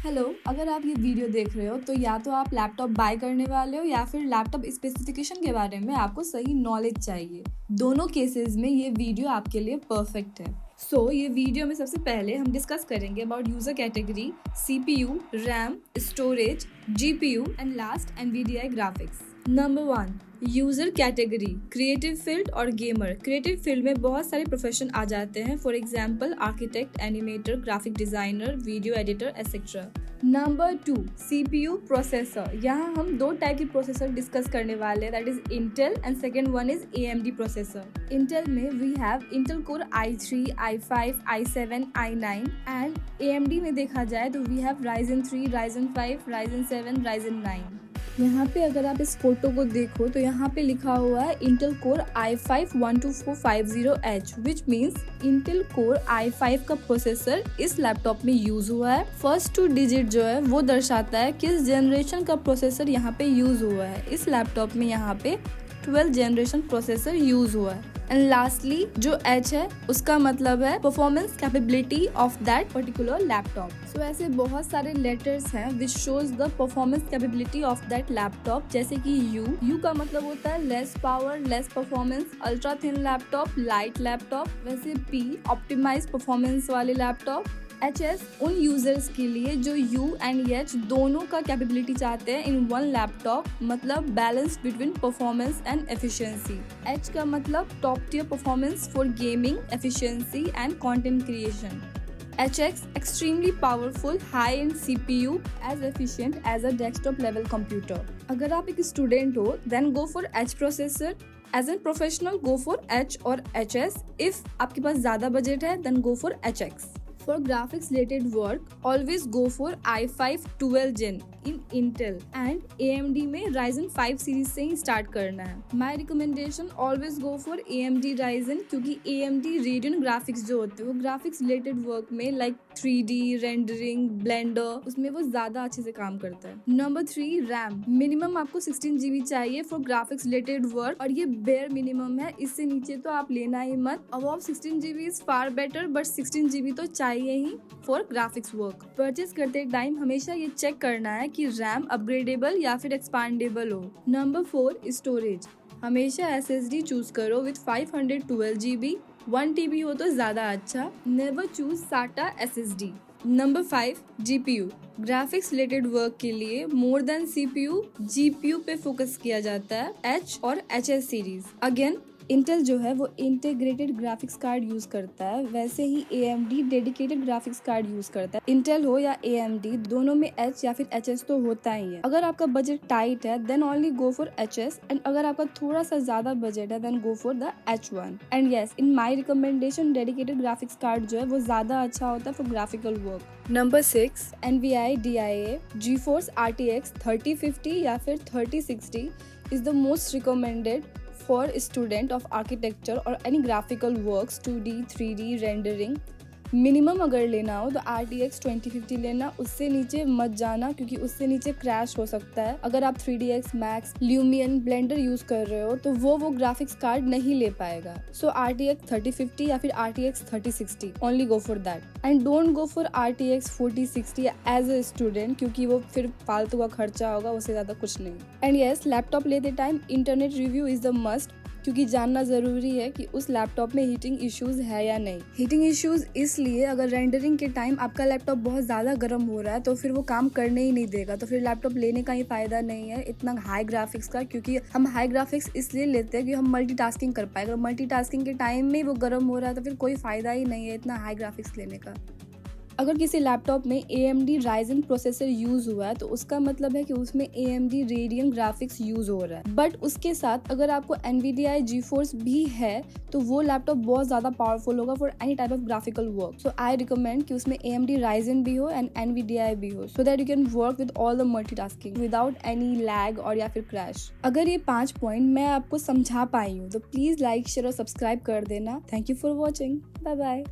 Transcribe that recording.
Hello, अगर आप ये वीडियो देख रहे हो तो या तो आप लैपटॉप बाय करने वाले हो या फिर लैपटॉप स्पेसिफिकेशन के बारे में आपको सही नॉलेज चाहिए। दोनों केसेस में ये वीडियो आपके लिए परफेक्ट है। ये वीडियो में सबसे पहले हम डिस्कस करेंगे about user category, CPU, RAM, storage, GPU and last NVIDIA graphics. Number 1, user category, creative field और गेमर। क्रिएटिव फील्ड में बहुत सारे प्रोफेशन आ जाते हैं, for example architect, animator, graphic designer, video editor etcetera. Number 2, CPU processor. यहाँ हम दो type की प्रोसेसर डिस्कस करने वाले हैं, that is Intel and second one is AMD processor. Intel में we have Intel core i3, i5, i7, i9 and AMD में देखा जाए तो we have Ryzen 3, Ryzen 5, Ryzen 7, Ryzen 9। यहाँ पे अगर आप इस फोटो को देखो तो यहाँ पे लिखा हुआ है Intel core i5 12450H, which means Intel core i5 का प्रोसेसर इस लैपटॉप में यूज हुआ है। फर्स्ट 2 डिजिट जो है वो दर्शाता है किस जनरेशन का प्रोसेसर यहाँ पे यूज हुआ है। इस लैपटॉप में यहाँ पे 12 जनरेशन प्रोसेसर यूज हुआ है। एंड लास्टली जो H है उसका मतलब है performance capability of that particular laptop. So ऐसे बहुत सारे लेटर्स हैं which shows the performance capability of that laptop, जैसे कि U का मतलब होता है less power, less performance, ultra thin laptop, light laptop. वैसे P ऑप्टिमाइज परफॉर्मेंस वाले लैपटॉप। HS उन यूजर्स के लिए जो U एंड H दोनों का कैपेबिलिटी चाहते हैं इन वन लैपटॉप, मतलब balance between performance and efficiency. H का मतलब top tier performance for gaming, efficiency and content creation. HX extremely powerful, high-end CPU as efficient as a desktop level computer. अगर आप एक student हो then go for H processor. As a professional go for H और HS. If आपके पास ज़्यादा budget है then go for HX. For graphics related work, always go for i5 12 Gen in Intel and AMD में Ryzen 5 series से ही start करना है। My recommendation always go for AMD Ryzen, क्योंकि AMD Radeon graphics जो होते हैं वो ग्राफिक्स रिलेटेड वर्क में लाइक 3D रेंडरिंग, ब्लेंडर, उसमें वो ज्यादा अच्छे से काम करता है। Number 3, RAM. मिनिमम आपको 16 GB चाहिए फॉर ग्राफिक्स रिलेटेड वर्क और ये बेयर मिनिमम है, इससे नीचे तो आप लेना ही मत। Above 16 GB is far better, but 16 GB तो चाहिए ही फॉर ग्राफिक्स वर्क। परचेज करते टाइम हमेशा ये चेक करना है कि रैम अपग्रेडेबल या फिर एक्सपांडेबल हो। Number 4, storage. हमेशा SSD चूज करो विथ 512 GB, 1 TB हो तो ज्यादा अच्छा। Never choose SATA SSD। Number 5, GPU। Graphics related work के लिए मोर देन CPU, GPU पे फोकस किया जाता है, H और HS सीरीज। अगेन इंटेल जो है वो इंटीग्रेटेड ग्राफिक्स कार्ड यूज करता है, वैसे ही AMD dedicated graphics card use करता है। इंटेल हो या AMD दोनों में H या फिर HS तो होता ही है। अगर आपका बजट टाइट है then only go for HS, and अगर आपका थोड़ा सा ज्यादा बजट है then go for the H1। And yes, in my recommendation dedicated graphics card जो है वो ज्यादा अच्छा होता है for graphical work. Number 6, NVIDIA DIA GeForce RTX 3050 या फिर 3060 is the most recommended for student of architecture or any graphical works, 2D 3D rendering। Minimum अगर लेना हो तो RTX 2050 लेना, उससे नीचे मत जाना क्योंकि उससे नीचे क्रैश हो सकता है। अगर आप 3ds Max, Lumion, Blender use कर रहे हो तो वो ग्राफिक्स कार्ड नहीं ले पाएगा। सो RTX 3050 या फिर RTX 3060 only go for that, and don't go for RTX 4060 as a student, क्योंकि वो फिर फालतू का खर्चा होगा, उससे ज्यादा कुछ नहीं। एंड यस, लैपटॉप लेते time internet review is the must, क्योंकि जानना जरूरी है कि उस लैपटॉप में हीटिंग इश्यूज है या नहीं। हीटिंग इश्यूज इसलिए अगर रेंडरिंग के टाइम आपका लैपटॉप बहुत ज्यादा गर्म हो रहा है तो फिर वो काम करने ही नहीं देगा, तो फिर लैपटॉप लेने का ही फायदा नहीं है इतना हाई ग्राफिक्स का, क्योंकि हम हाई ग्राफिक्स इसलिए लेते हैं कि हम मल्टीटास्किंग कर पाए। अगर मल्टीटास्किंग के टाइम में वो गर्म हो रहा है तो फिर कोई फायदा ही नहीं है इतना हाई ग्राफिक्स लेने का। अगर किसी लैपटॉप में AMD Ryzen प्रोसेसर यूज हुआ है तो उसका मतलब है कि उसमें AMD Radeon ग्राफिक्स यूज हो रहा है, बट उसके साथ अगर आपको NVIDIA GeForce भी है तो वो लैपटॉप बहुत ज्यादा पावरफुल होगा for any type of graphical work. So I recommend कि उसमें AMD Ryzen भी हो एंड NVIDIA भी हो, so that you can work with all the multitasking without any lag और या फिर क्रैश। अगर ये 5 पॉइंट मैं आपको समझा पाई हूँ तो प्लीज लाइक, शेयर और सब्सक्राइब कर देना। Thank you for watching. Bye bye.